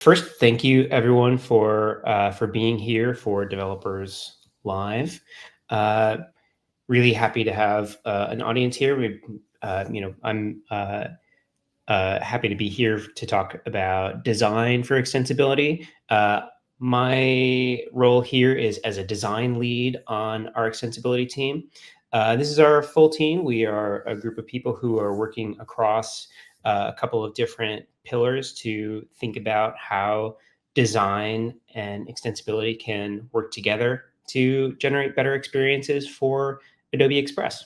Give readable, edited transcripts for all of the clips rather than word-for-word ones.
First, thank you everyone for being here for Developers Live. Uh, Really happy to have an audience here. I'm happy to be here to talk about design for extensibility. My role here is as a design lead on our extensibility team. This is our full team. We are a group of people who are working across a couple of different pillars to think about how design and extensibility can work together to generate better experiences for Adobe Express.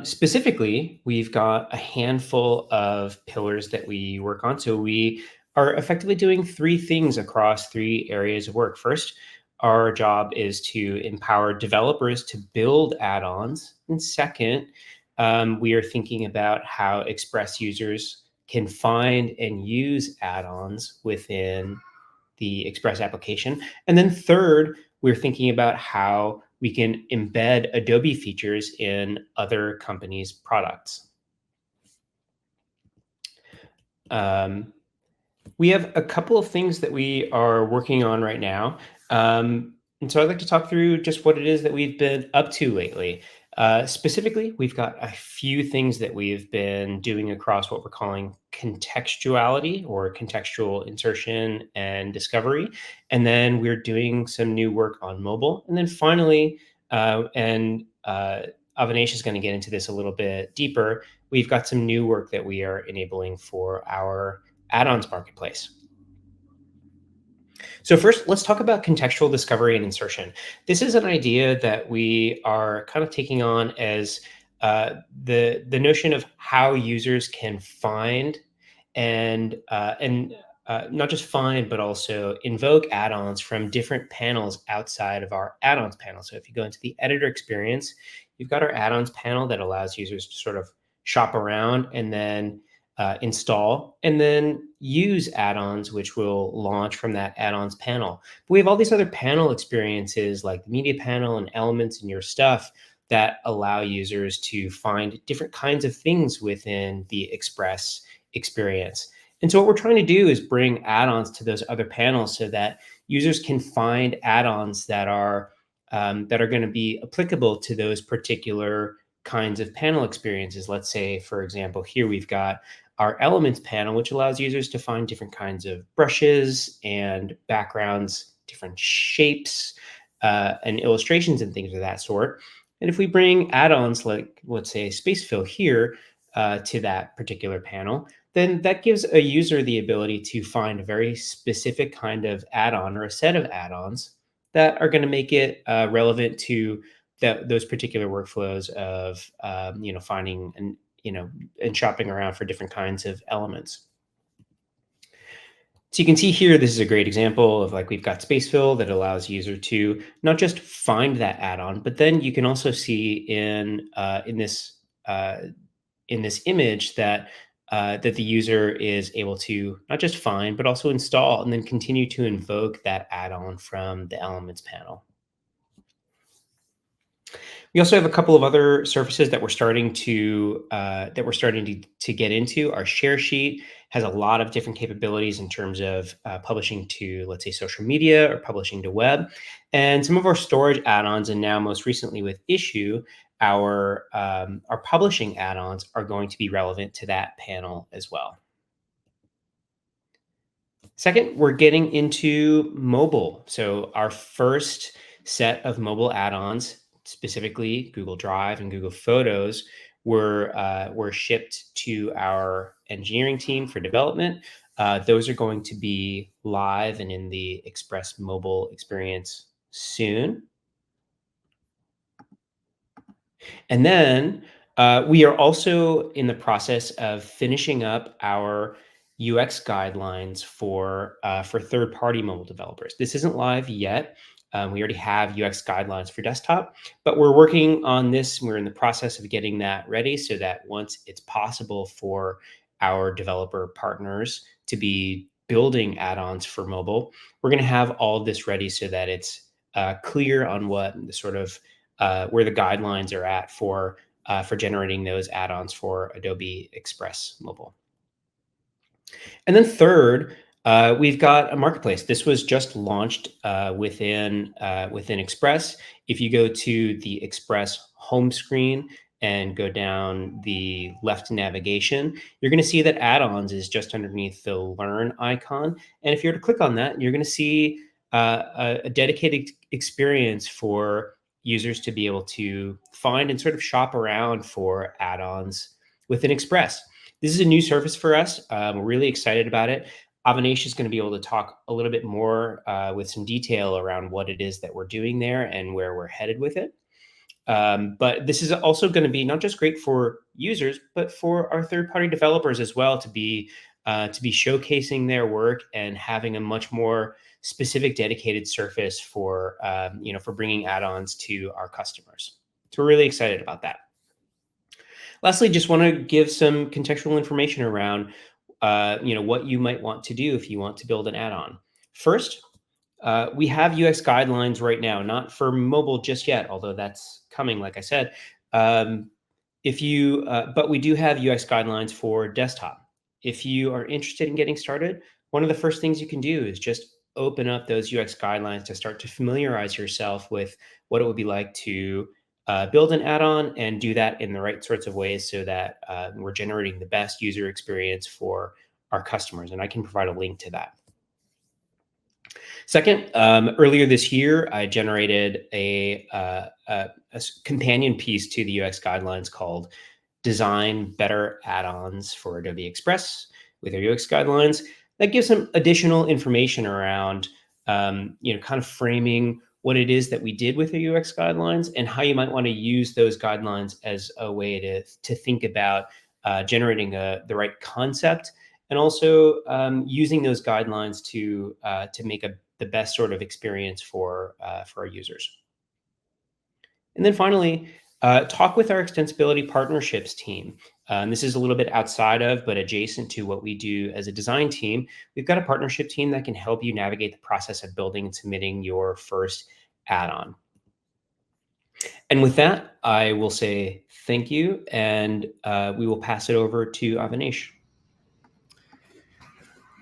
Specifically, we've got a handful of pillars that we work on. So we are effectively doing three things across three areas of work. First, our job is to empower developers to build add-ons. And second, we are thinking about how Express users can find and use add-ons within the Express application. And then third, we're thinking about how we can embed Adobe features in other companies' products. Um, we have a couple of things that we are working on right now. And so I'd like to talk through just what it is that we've been up to lately. Specifically, we've got a few things that we've been doing across what we're calling contextuality or contextual insertion and discovery. And then we're doing some new work on mobile. And then finally, Avanish is going to get into this a little bit deeper. We've got some new work that we are enabling for our add-ons marketplace. So first, let's talk about contextual discovery and insertion. This is an idea that we are kind of taking on as the notion of how users can find and not just find, but also invoke add-ons from different panels outside of our add-ons panel. So if you go into the editor experience, you've got our add-ons panel that allows users to sort of shop around and then install, and then use add-ons, which will launch from that add-ons panel. But we have all these other panel experiences like the media panel and elements in your stuff that allow users to find different kinds of things within the Express experience. And so what we're trying to do is bring add-ons to those other panels so that users can find add-ons that are going to be applicable to those particular kinds of panel experiences. Let's say, for example, here we've got our elements panel, which allows users to find different kinds of brushes and backgrounds, different shapes, and illustrations and things of that sort. And if we bring add-ons like, let's say, space fill here to that particular panel, then that gives a user the ability to find a very specific kind of add-on or a set of add-ons that are going to make it relevant to those particular workflows of finding and shopping around for different kinds of elements. So you can see here, this is a great example of like we've got space fill that allows user to not just find that add-on, but then you can also see in this image that that the user is able to not just find, but also install and then continue to invoke that add-on from the elements panel. We also have a couple of other surfaces that we're starting to get into. Our share sheet has a lot of different capabilities in terms of publishing to, let's say, social media or publishing to web, and some of our storage add-ons, and now most recently with issue, our publishing add-ons are going to be relevant to that panel as well. Second, we're getting into mobile. So our first set of mobile add-ons, specifically Google Drive and Google Photos, were shipped to our engineering team for development. Those are going to be live and in the Express mobile experience soon. And then we are also in the process of finishing up our UX guidelines for third-party mobile developers. This isn't live yet. We already have UX guidelines for desktop, but we're working on this. We're in the process of getting that ready so that once it's possible for our developer partners to be building add-ons for mobile, we're going to have all of this ready so that it's clear on what the sort of where the guidelines are at for generating those add-ons for Adobe Express Mobile. And then third, we've got a marketplace. This was just launched within Express. If you go to the Express home screen and go down the left navigation, you're going to see that add-ons is just underneath the Learn icon. And if you were to click on that, you're going to see a dedicated experience for users to be able to find and sort of shop around for add-ons within Express. This is a new service for us. We're really excited about it. Avanish is going to be able to talk a little bit more with some detail around what it is that we're doing there and where we're headed with it. But this is also going to be not just great for users, but for our third-party developers as well to be showcasing their work and having a much more specific, dedicated surface for for bringing add-ons to our customers. So we're really excited about that. Lastly, just want to give some contextual information around, what you might want to do if you want to build an add-on. First, we have UX guidelines right now, not for mobile just yet, although that's coming, like I said. Um, but we do have UX guidelines for desktop. If you are interested in getting started, one of the first things you can do is just open up those UX guidelines to start to familiarize yourself with what it would be like to build an add-on and do that in the right sorts of ways so that we're generating the best user experience for our customers. And I can provide a link to that. Second, earlier this year, I generated a companion piece to the UX guidelines called Design Better Add-ons for Adobe Express with our UX guidelines. That gives some additional information around, kind of framing what it is that we did with the UX guidelines and how you might want to use those guidelines as a way to think about generating the right concept and also using those guidelines to make the best sort of experience for our users. And then finally, talk with our extensibility partnerships team. And this is a little bit outside of, but adjacent to what we do as a design team. We've got a partnership team that can help you navigate the process of building and submitting your first add-on. And with that, I will say thank you, and we will pass it over to Avanish.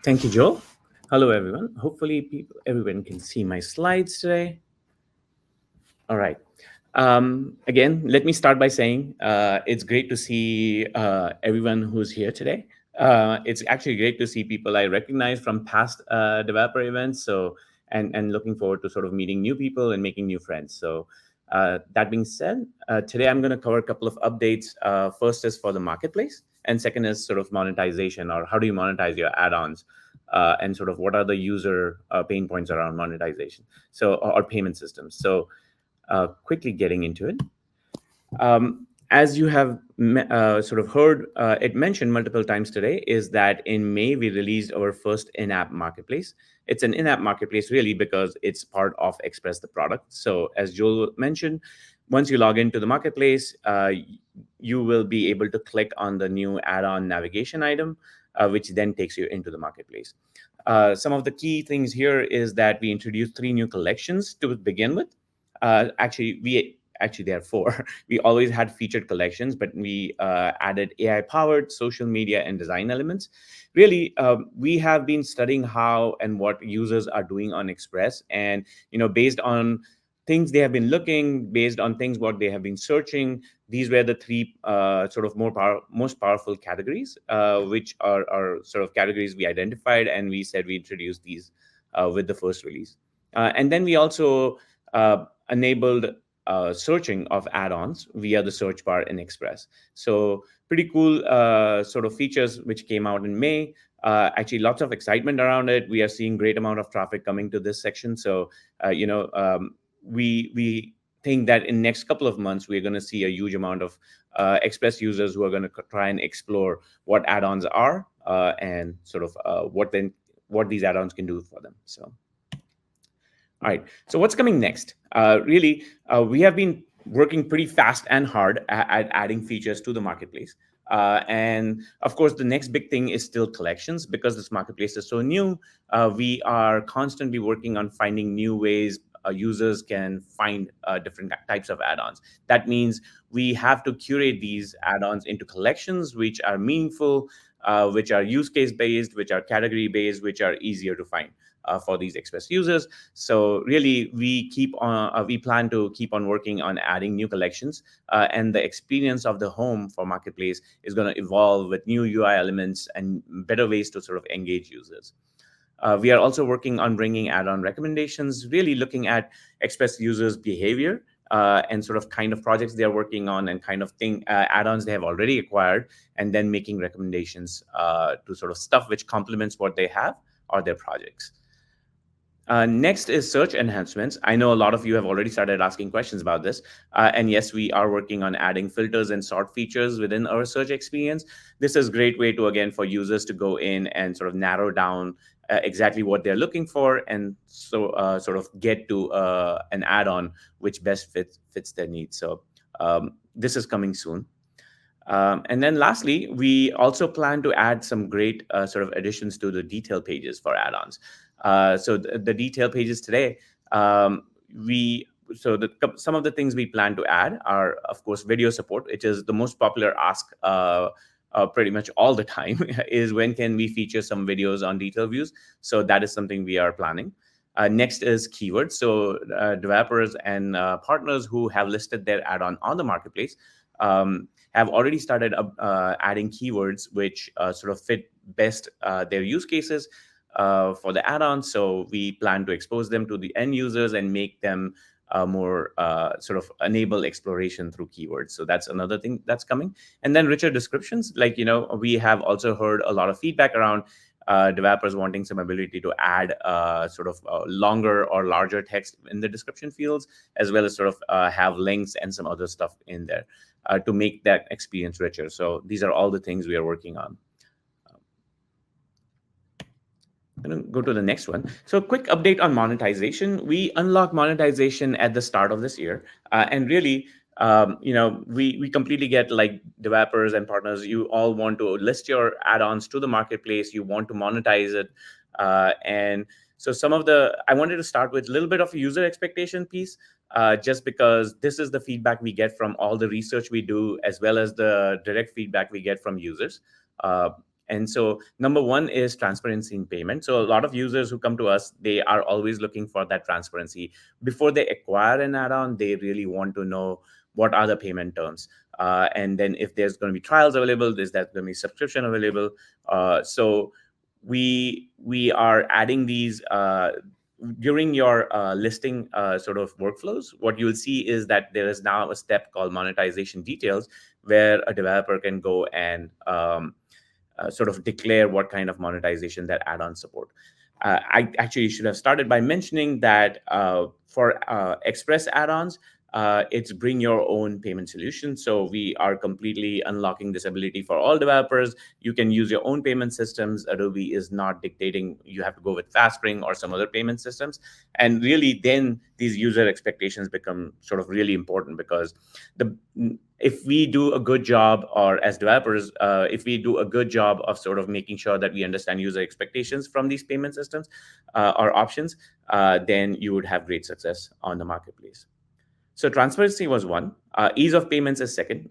Thank you, Joe. Hello, everyone. Hopefully, everyone can see my slides today. All right. Again, let me start by saying it's great to see everyone who's here today. It's actually great to see people I recognize from past developer events. And looking forward to sort of meeting new people and making new friends. So that being said, today I'm going to cover a couple of updates. First is for the marketplace, and second is sort of monetization, or how do you monetize your add-ons, and sort of what are the user pain points around monetization, or payment systems. So quickly getting into it. As you have sort of heard it mentioned multiple times today, is that in May we released our first in-app marketplace. It's an in-app marketplace really because it's part of Express the product. So as Joel mentioned, once you log into the marketplace, you will be able to click on the new add-on navigation item, which then takes you into the marketplace. Some of the key things here is that we introduced 3 new collections to begin with. Actually, there are 4. We always had featured collections, but we added AI-powered social media and design elements. Really, we have been studying how and what users are doing on Express, and based on things they have been looking, based on things what they have been searching, these were the 3 sort of most powerful categories, which are sort of categories we identified, and we said we introduced these with the first release. And then we also enabled searching of add-ons via the search bar in Express. So pretty cool sort of features which came out in May. Actually, lots of excitement around it. We are seeing great amount of traffic coming to this section. So we think that in next couple of months we're going to see a huge amount of Express users who are going to try and explore what add-ons are and sort of what these add-ons can do for them. So. All right, so what's coming next? Really, we have been working pretty fast and hard at adding features to the marketplace. And of course, the next big thing is still collections. Because this marketplace is so new, we are constantly working on finding new ways users can find different types of add-ons. That means we have to curate these add-ons into collections which are meaningful, which are use case based, which are category based, which are easier to find for these Express users. So really, we plan to keep on working on adding new collections, and the experience of the home for Marketplace is going to evolve with new UI elements and better ways to sort of engage users. We are also working on bringing add-on recommendations, really looking at Express users' behavior and sort of kind of projects they are working on and kind of add-ons they have already acquired, and then making recommendations to sort of stuff which complements what they have or their projects. Next is search enhancements. I know a lot of you have already started asking questions about this. And yes, we are working on adding filters and sort features within our search experience. This is a great way to, again, for users to go in and sort of narrow down exactly what they're looking for, and so sort of get to an add-on which best fits their needs. So this is coming soon. And then lastly, we also plan to add some great sort of additions to the detail pages for add-ons. So the detail pages today, some of the things we plan to add are, of course, video support, which is the most popular ask pretty much all the time, is when can we feature some videos on detail views? So that is something we are planning. Next is keywords. So developers and partners who have listed their add-on on the marketplace have already started adding keywords which sort of fit best their use cases for the add-on. So we plan to expose them to the end users and make them more sort of enable exploration through keywords. So that's another thing that's coming. And then richer descriptions. Like, we have also heard a lot of feedback around developers wanting some ability to add sort of longer or larger text in the description fields, as well as sort of have links and some other stuff in there to make that experience richer. So these are all the things we are working on. I'm going to go to the next one. So a quick update on monetization. We unlocked monetization at the start of this year. And really, we completely get, like, developers and partners, you all want to list your add-ons to the marketplace. You want to monetize it. And so I wanted to start with a little bit of a user expectation piece, just because this is the feedback we get from all the research we do, as well as the direct feedback we get from users. And so number one is transparency in payment. So a lot of users who come to us, they are always looking for that transparency. Before they acquire an add-on, they really want to know what are the payment terms. And then if there's going to be trials available, is that going to be subscription available? So we are adding these during your listing sort of workflows. What you'll see is that there is now a step called monetization details, where a developer can go and sort of declare what kind of monetization that add-on support. I actually should have started by mentioning that for Express add-ons, it's bring your own payment solution. So we are completely unlocking this ability for all developers. You can use your own payment systems. Adobe is not dictating you have to go with FastSpring or some other payment systems. And really, then these user expectations become sort of really important, because if we do a good job, or as developers, if we do a good job of sort of making sure that we understand user expectations from these payment systems or options, then you would have great success on the marketplace. So transparency was one. Ease of payments is second.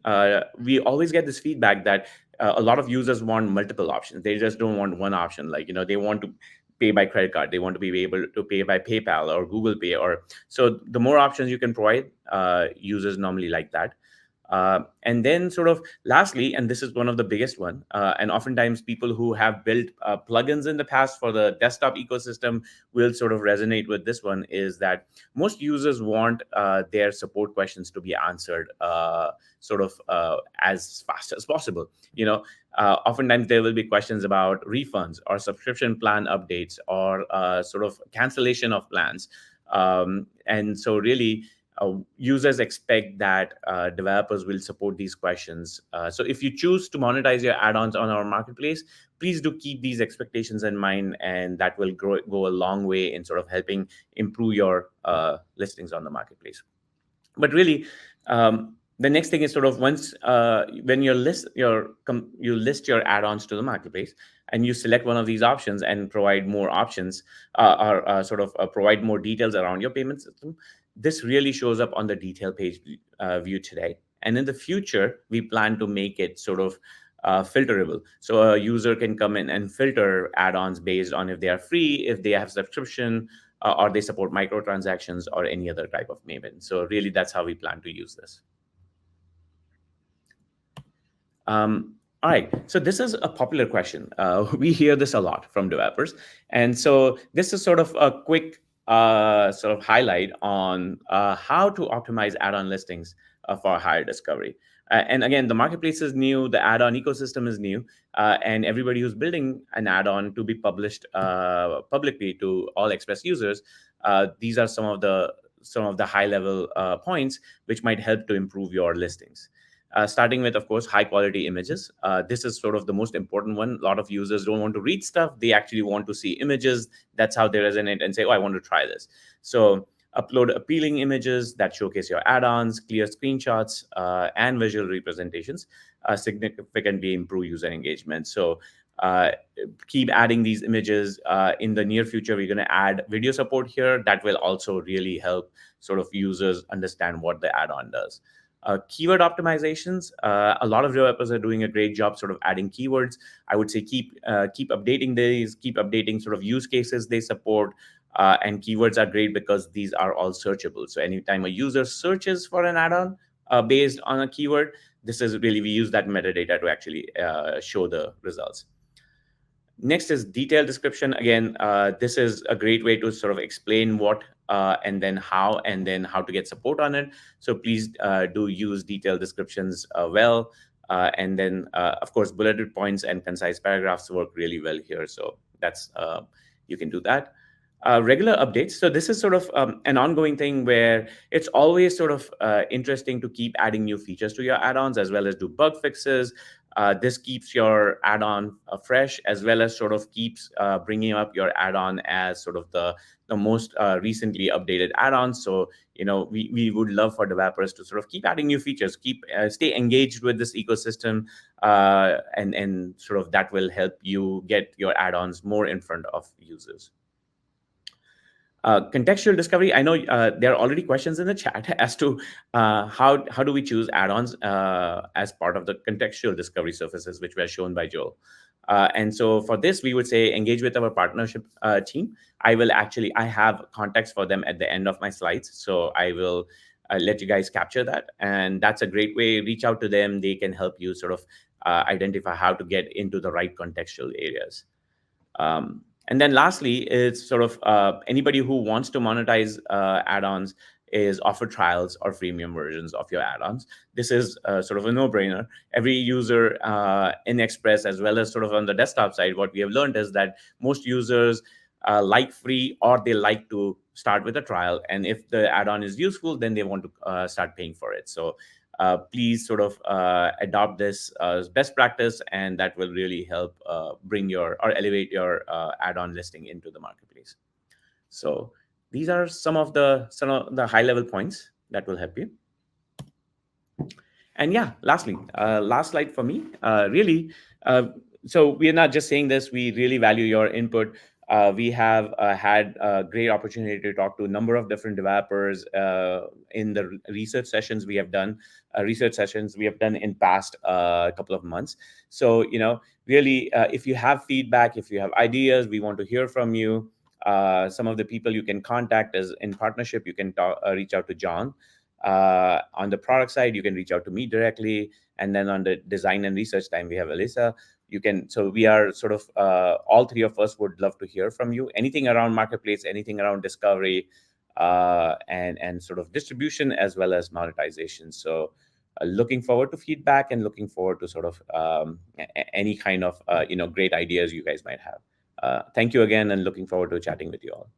We always get this feedback that a lot of users want multiple options. They just don't want one option. Like, they want to pay by credit card. They want to be able to pay by PayPal or Google Pay. So the more options you can provide, users normally like that. And then sort of lastly, and this is one of the biggest one, and oftentimes people who have built plugins in the past for the desktop ecosystem will sort of resonate with this one, is that most users want their support questions to be answered sort of as fast as possible. Oftentimes there will be questions about refunds or subscription plan updates or sort of cancellation of plans. And so really, users expect that developers will support these questions. So if you choose to monetize your add-ons on our marketplace, please do keep these expectations in mind, and that will go a long way in sort of helping improve your listings on the marketplace. But really, the next thing is sort of once when you list your add-ons to the marketplace, and you select one of these options and provide more options or sort of provide more details around your payment system, this really shows up on the detail page view today. And in the future, we plan to make it sort of filterable. So a user can come in and filter add-ons based on if they are free, if they have subscription, or they support microtransactions or any other type of payment. So really, that's how we plan to use this. All right, so this is a popular question. We hear this a lot from developers. And so this is sort of a quick sort of highlight on how to optimize add-on listings for higher discovery. And again, the marketplace is new, the add-on ecosystem is new, and everybody who's building an add-on to be published publicly to all Express users, these are some of the high-level points which might help to improve your listings. Starting with, of course, high quality images. This is sort of the most important one. A lot of users don't want to read stuff. They actually want to see images. That's how they resonate and say, oh, I want to try this. So upload appealing images that showcase your add-ons, clear screenshots, and visual representations significantly improve user engagement. So keep adding these images. In the near future, we're going to add video support here. That will also really help sort of users understand what the add-on does. Keyword optimizations. A lot of developers are doing a great job sort of adding keywords. I would say keep updating these, keep updating sort of use cases they support. And keywords are great because these are all searchable. So anytime a user searches for an add-on based on a keyword, this is really, we use that metadata to actually show the results. Next is detailed description. Again, this is a great way to sort of explain what and then how to get support on it. So please do use detailed descriptions well. And then, of course, bulleted points and concise paragraphs work really well here. So that's, you can do that. Regular updates. So this is sort of an ongoing thing where it's always sort of interesting to keep adding new features to your add-ons as well as do bug fixes. This keeps your add-on fresh, as well as sort of keeps bringing up your add-on as sort of the most recently updated add-ons. So, you know, we would love for developers to sort of keep adding new features, keep stay engaged with this ecosystem, and sort of that will help you get your add-ons more in front of users. Contextual discovery. I know there are already questions in the chat as to how do we choose add-ons as part of the contextual discovery surfaces, which were shown by Joel. And so for this, we would say engage with our partnership team. I have context for them at the end of my slides, so I will let you guys capture that. And that's a great way. Reach out to them. They can help you sort of identify how to get into the right contextual areas. And then lastly, it's sort of anybody who wants to monetize add-ons is offer trials or freemium versions of your add-ons. This is sort of a no-brainer. Every user in Express, as well as sort of on the desktop side, what we have learned is that most users like free, or they like to start with a trial. And if the add-on is useful, then they want to start paying for it. So please sort of adopt this as best practice, and that will really help bring your or elevate your add-on listing into the marketplace. So these are some of the high-level points that will help you. And yeah, lastly, last slide for me. So we are not just saying this. We really value your input. We have had a great opportunity to talk to a number of different developers in the research sessions we have done. In past couple of months. So, you know, really, if you have feedback, if you have ideas, we want to hear from you. Some of the people you can contact is in partnership. You can reach out to John. On the product side, you can reach out to me directly. And then on the design and research time, we have Alyssa. So we are sort of, all three of us would love to hear from you. Anything around marketplace, anything around discovery, and sort of distribution, as well as monetization. So looking forward to feedback and looking forward to sort of any kind of, great ideas you guys might have. Thank you again, and looking forward to chatting with you all.